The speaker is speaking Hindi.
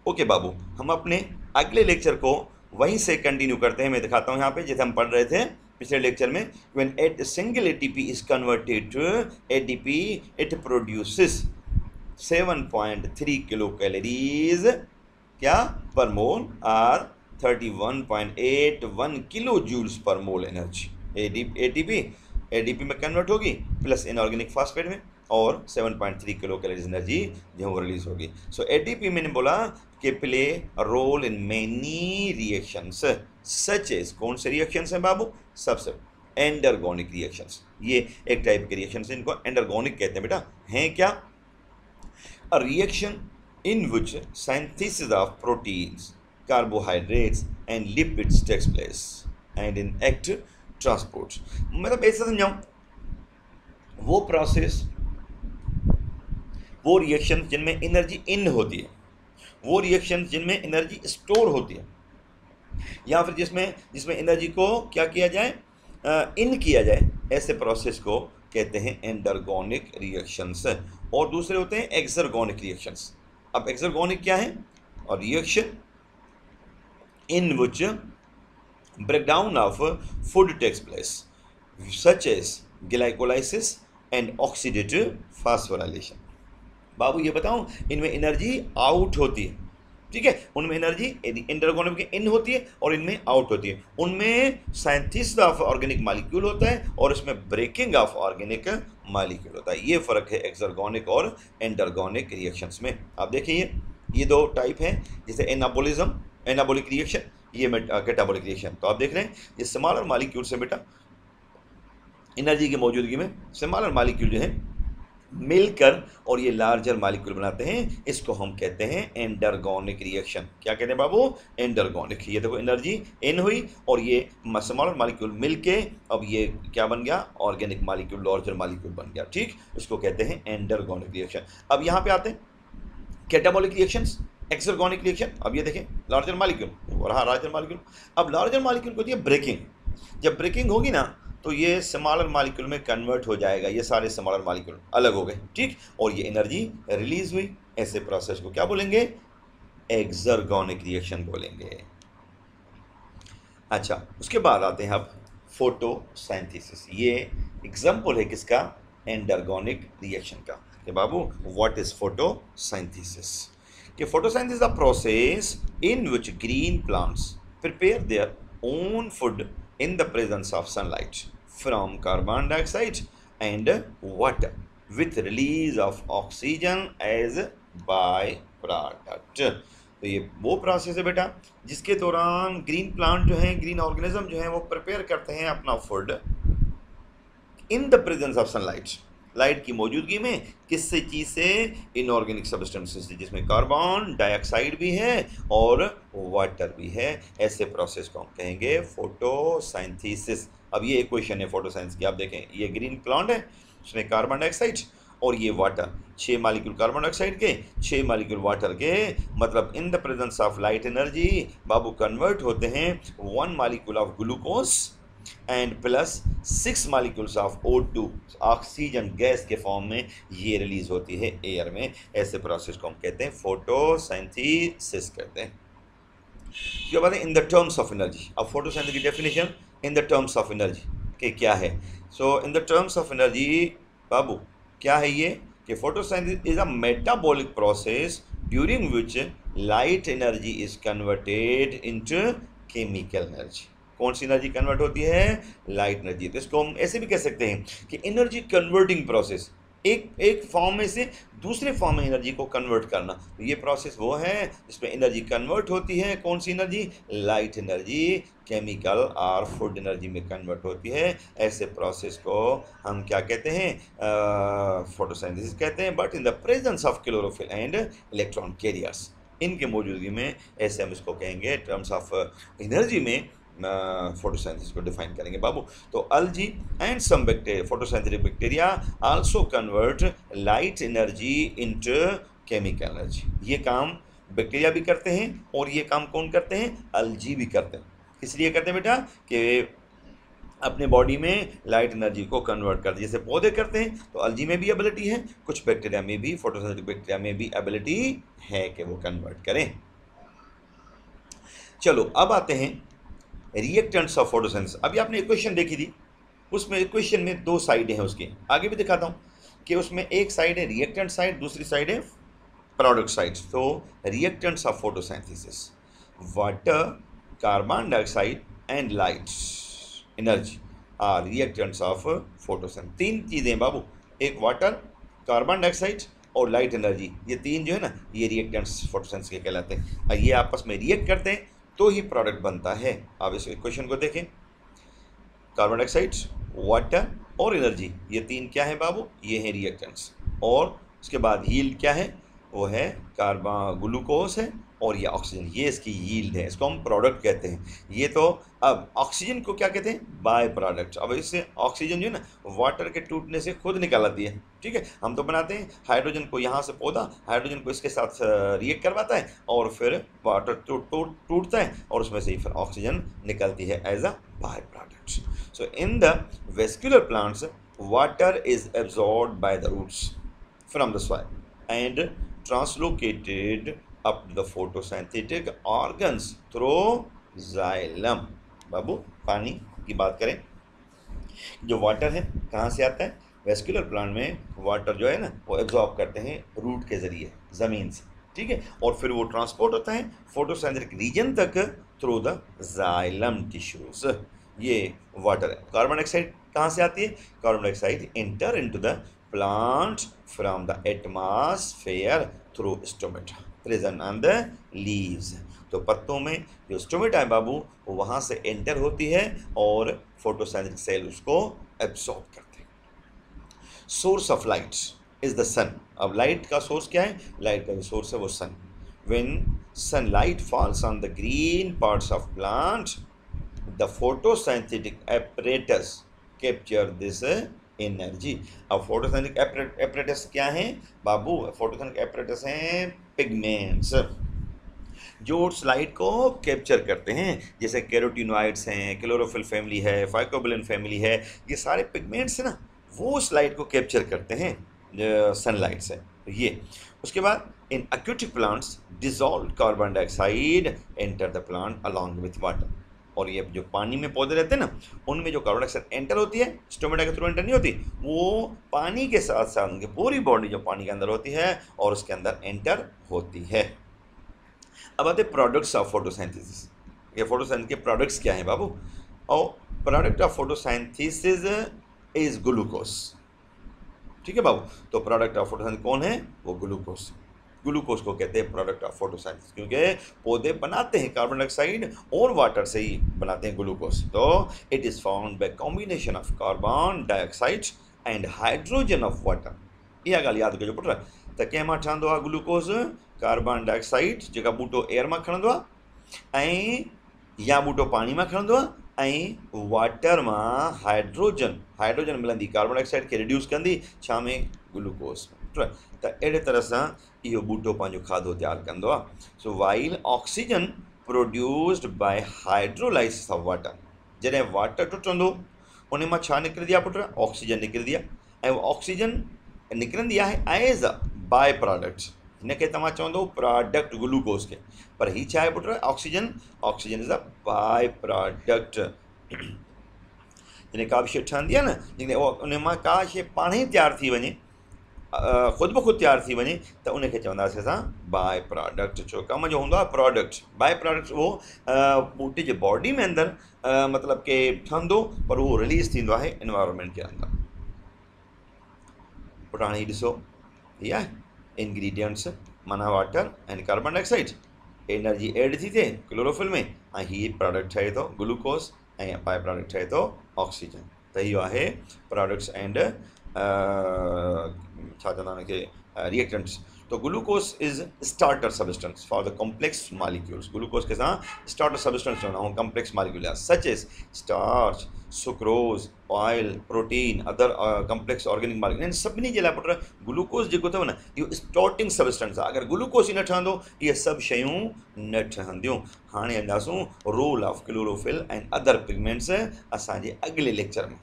ओके बाबू, हम अपने अगले लेक्चर को वहीं से कंटिन्यू करते हैं। मैं दिखाता हूँ यहाँ पे जैसे हम पढ़ रहे थे पिछले लेक्चर में। When a single ATP is converted to ADP it produces 7.3 kilo calories क्या per mole are 31.81 kilo joules per mole energy. ATP ADP में कन्वर्ट होगी प्लस इनऑर्गेनिक फास्फेट में, और 7.3 किलो कैलोरीज एनर्जी जो है वो रिलीज होगी। सो एटीपी मैंने बोला कि play role in many reactions such as, कौन से रिएक्शंस हैं बाबू? सबसे एंडरगोनिक रिएक्शंस। ये एक टाइप के रिएक्शंस, इनको एंडरगोनिक कहते हैं बेटा। हैं क्या? A reaction in which synthesis of proteins, carbohydrates and lipids takes place and in act transport। मतलब ऐसा समझाऊं, वो प्रोसेस, वो रिएक्शन जिनमें एनर्जी इन होती है, वो रिएक्शन जिनमें एनर्जी स्टोर होती है, या फिर जिसमें जिसमें एनर्जी को क्या किया जाए, इन किया जाए, ऐसे प्रोसेस को कहते हैं एंडरगोनिक रिएक्शंस। और दूसरे होते हैं एक्सर्गोनिक रिएक्शंस। अब एक्सर्गोनिक क्या है? और reaction in which breakdown of food takes place such as glycolysis and oxidative phosphorylation. बाबू ये बताऊं, इनमें एनर्जी आउट होती है, ठीक है? उनमें एनर्जी एंडरगोनिक में इन होती है और इनमें आउट होती है। उनमें साइंथिस्ट ऑफ ऑर्गेनिक मॉलिक्यूल होता है और इसमें ब्रेकिंग ऑफ ऑर्गेनिक मॉलिक्यूल होता है। ये फ़र्क है एक्सर्गोनिक और एंडरगोनिक रिएक्शंस में। आप देखिए ये दो टाइप हैं, जैसे एनाबोलिज्म, एनाबोलिक रिएक्शन, ये कैटाबोलिक रिएक्शन। तो आप देख रहे हैं ये स्मॉलर मॉलिक्यूल से बेटा एनर्जी की मौजूदगी में स्मॉलर मॉलिक्यूल जो है मिलकर और ये लार्जर मॉलिक्यूल बनाते हैं, इसको हम कहते हैं एंडरगोनिक रिएक्शन। क्या कहते हैं बाबू? एंडरगोनिक। ये देखो एनर्जी इन हुई और ये स्मॉलर मॉलिक्यूल मिलके अब ये क्या बन गया? ऑर्गेनिक मॉलिक्यूल, लार्जर मॉलिक्यूल बन गया, ठीक? इसको कहते हैं एंडरगोनिक रिएक्शन। अब यहाँ पे आते हैं कैटाबोलिक रिएक्शंस, एक्सर्गोनिक रिएक्शन। अब ये देखें लार्जर मॉलिक्यूल और हाँ लार्जर मॉलिक्यूल। अब लार्जर मॉलिक्यूल को दिया ब्रेकिंग, जब ब्रेकिंग होगी ना तो ये स्मॉलर मॉलिक्यूल में कन्वर्ट हो जाएगा, ये सारे स्मॉलर मॉलिक्यूल अलग हो गए, ठीक? और ये एनर्जी रिलीज हुई। ऐसे प्रोसेस को क्या बोलेंगे? एक्सर्गोनिक रिएक्शन बोलेंगे। अच्छा, उसके बाद आते हैं अब फोटोसिंथेसिस। ये एग्जाम्पल है किसका? एंडरगोनिक रिएक्शन का। कि बाबू व्हाट इज फोटोसिंथेसिस? कि photosynthesis a process in which green plants prepare their own food in the presence of sunlight from carbon dioxide and water with release of oxygen as byproduct। तो ये वो प्रोसेस है बेटा जिसके दौरान ग्रीन प्लांट जो है, ग्रीन ऑर्गेनिज्म जो है वो प्रिपेयर करते हैं अपना food in the presence of sunlight, light की मौजूदगी में। किससे चीज़ से? इनऑर्गेनिक सब्सटेंसेस से, जिसमें कार्बन डाइऑक्साइड भी है और वाटर भी है। ऐसे प्रोसेस को हम कहेंगे फोटोसिंथेसिस। अब ये इक्वेशन है फोटोसिंथेसिस की, आप देखें ये ग्रीन प्लांट है, उसमें कार्बन डाइऑक्साइड और ये वाटर, 6 मॉलिक्यूल कार्बन डाइऑक्साइड के, 6 मॉलिक्यूल वाटर के, मतलब इन the presence of light energy Babu convert होते हैं 1 molecule of glucose and plus 6 molecules of O2 oxygen gas के फॉर्म में ये रिलीज होती है एयर में। ऐसे प्रोसेस को हम कहते हैं फोटोसिंथेसिस कहते हैं। ये बात है in the terms of energy. अब फोटोसिंथेसिस की definition in the terms of energy के क्या है? So in the terms of energy बाबू क्या है ये? कि photosynthesis is a metabolic process during which light energy is converted into chemical energy. कौन सी एनर्जी कन्वर्ट होती है? Light energy. तो इसको हम ऐसे भी कह सकते हैं कि एनर्जी कन्वर्टिंग प्रोसेस, एक फॉर्म में से दूसरे फॉर्म में एनर्जी को कन्वर्ट करना। तो ये प्रोसेस वो है जिसमें एनर्जी कन्वर्ट होती है। कौन सी एनर्जी? लाइट एनर्जी केमिकल और फूड एनर्जी में कन्वर्ट होती है। ऐसे प्रोसेस को हम क्या कहते हैं? फोटोसिंथेसिस कहते हैं। But in the presence of chlorophyll and electron carriers, इनके मौजूदगी में ऐसे हम इसको कहेंगे टर्म्स ऑफ एनर्जी में फोटोसिंथेसिस को डिफाइन करेंगे बाबू। तो algae and some bacteria, photosynthetic bacteria also convert light energy into chemical energy. ये काम बैक्टीरिया भी करते हैं और ये काम कौन करते हैं? अल्गी भी करते हैं। इसलिए करते हैं बेटा कि अपने बॉडी में लाइट एनर्जी को कन्वर्ट करते, जैसे पौधे करते हैं तो अल्गी में भी एबिलिटी है, कुछ बैक्टीरिया में भी, फोटोसिंथेटिक बैक्टीरिया में भी एबिलिटी है कि वो कन्वर्ट करें। चलो अब आते हैं रिएक्टेंट्स ऑफ फोटोसिंथेसिस। अभी आपने इक्वेशन देखी थी, उसमें इक्वेशन में दो साइड हैं, उसके आगे भी दिखाता हूँ कि उसमें एक साइड है रिएक्टेंट साइड, दूसरी साइड है प्रोडक्ट साइड। तो reactants of photosynthesis, water, carbon dioxide and light energy are reactants of photosynthesis. तीन चीज़ें बाबू, एक वाटर, कार्बन डाइऑक्साइड और लाइट एनर्जी, ये तीन जो है ना, ये रिएक्टेंट्स फोटोसिंथेसिस के कहलाते हैं। और ये आपस में रिएक्ट करते हैं तो ही प्रोडक्ट बनता है। आप इस इक्वेशन को देखें, कार्बन डाइऑक्साइड, वाटर और एनर्जी, ये तीन क्या है बाबू, ये हैं रिएक्टेंट्स। और उसके बाद यील्ड क्या है, वो है कार्बन, ग्लूकोज है और ये ऑक्सीजन, ये इसकी यील्ड है, इसको हम प्रोडक्ट कहते हैं। ये तो अब ऑक्सीजन को क्या कहते हैं, बाय प्रोडक्ट। अब इससे ऑक्सीजन जो है ना, वाटर के टूटने से खुद निकल आती है, ठीक है। हम तो बनाते हैं हाइड्रोजन को, यहाँ से पौधा हाइड्रोजन को इसके साथ रिएक्ट करवाता है और फिर वाटर टूटता है और उसमें से ही फिर ऑक्सीजन निकलती है as a by product. So in the vascular plants water is absorbed by the roots from the soil and translocated up the photosynthetic organs through xylem। बाबू पानी की बात करें, जो वाटर है कहाँ से आता है, वेस्कुलर प्लांट में वाटर जो है ना वो एब्जॉर्ब करते हैं रूट के ज़रिए, ज़मीन से, ठीक है। और फिर वो ट्रांसपोर्ट होता है फोटोसिंथेटिक रीजन तक थ्रू द जाइलम टिश्यूज। ये वाटर है। कार्बन डाइऑक्साइड कहाँ से आती है, carbon dioxide enter into the plant from the atmosphere through stomata present on the leaves. तो पत्तों में जो स्टोमेटा है बाबू, वो वहाँ से एंटर होती है और फोटोसिंथेटिक सेल उसको एब्सॉर्ब करते हैं। Source of light is the sun. अब लाइट का सोर्स क्या है, लाइट का जो सोर्स है वो sun. When sunlight falls on the green parts of plant, the photosynthetic apparatus capture this energy. अब फोटोसिंथेटिक एपरेटस क्या है बाबू, फोटोसिंथेटिक एपरेटस हैं पिगमेंट्स जो उस लाइट को कैप्चर करते हैं, जैसे कैरोटीनॉइड्स हैं, क्लोरोफिल फैमिली है, फाइकोबिलिन फैमिली है, ये सारे पिगमेंट्स है ना, वो उस लाइट को कैप्चर करते हैं सनलाइट से। तो ये उसके बाद in aquatic plants dissolve carbon dioxide enter the plant along with water. और ये जो पानी में पौधे रहते हैं ना, उनमें जो कार्बन डाइऑक्साइड एंटर होती है, स्टोमेटा के थ्रू एंटर नहीं होती, वो पानी के साथ साथ उनकी पूरी बॉडी जो पानी के अंदर होती है और उसके अंदर एंटर होती है। अब आते हैं प्रोडक्ट्स ऑफ फोटोसिंथेसिस। ये फोटोसिंथेसिस के प्रोडक्ट्स क्या हैं बाबू, और product of photosynthesis is glucose, ठीक है बाबू। तो प्रोडक्ट ऑफ फोटोसिंथेसिस कौन है, वो ग्लूकोज। ग्लूकोज को कहते हैं प्रोडक्ट ऑफ फोटोसिंथेसिस, क्योंकि पौधे बनाते हैं कार्बन डाइऑक्साइड और वाटर से ही बनाते हैं ग्लूकोज। तो it is found by combination of carbon dioxide and hydrogen of water. इहा ॻाल्हि यादि कजो पुट, त कंहिं मां ठहंदो आहे ग्लूकोज, कार्बन डाइऑक्साइड जेका ॿूटो एयर मां खणंदो आहे, ऐं या ॿूटो पाणी मां खणंदो आहे, ऐं वाटर मां हाइड्रोजन मिलंदी, कार्बन डाइऑक्साइड खे रिड्यूस कंदी छा में, ग्लूकोज में। त अहिड़े तरह सां इहो ॿूटो पंहिंजो खाधो तयारु कंदो आहे। So while oxygen produced by hydrolysis of water, जॾहिं वाटर टुटंदो उन मां छा निकिरंदी आहे पुट, ऑक्सीजन निकिरंदी आहे, ऐं उहा ऑक्सीजन निकिरंदी आहे एज अ बाय प्रोडक्ट। हिनखे तव्हां चवंदो प्रोडक्ट ग्लूकोज खे, पर हीअ छा आहे put, oxygen is a by product. जॾहिं का बि शइ ठहंदी आहे न, जॾहिं उन मां का शइ पाण ई तयारु थी वञे, ख़ुदि ब ख़ुदि तयारु थी वञे, त उनखे चवंदासीं असां बाय प्रोडक्ट। छो कम जो हूंदो आहे प्रोडक्ट, बाय प्रोडक्ट उहो ॿूटे जे बॉडी में अंदरि मतिलबु कि ठहंदो, पर उहो रिलीज़ थींदो आहे इन्वायरमेंट के अंदरि। पुट हाणे हीअ ॾिसो, हीअ आहे इंग्रीडियंट्स, माना water and carbon dioxide, energy एड थी थिए क्लोरोफिल में, ऐं हीअ प्रोडक्ट ठहे थो ग्लूकोज, ऐं बाय प्रोडक्ट ठहे थो ऑक्सीजन। त इहो आहे प्रोडक्ट्स एंड छा चवंदा आहिनि हुनखे, रिएक्टेंट्स। तो glucose is starter substance for the complex molecules. Glucose के साथ स्टार्टर सबस्टेंस चवंदा आहियूं complex molecule such as starch, sucrose, oil, protein, other complex organic molecule. इन सभिनी जे लाइ पुट ग्लूकोज जेको अथव न, इहो स्टार्टिंग सबस्टेंस आहे। अगरि ग्लूकोज ई न ठहंदो, इहे सभु शयूं न ठहंदियूं। हाणे ईंदासूं role of chlorophyll and other pigments असांजे अॻिले लेक्चर में।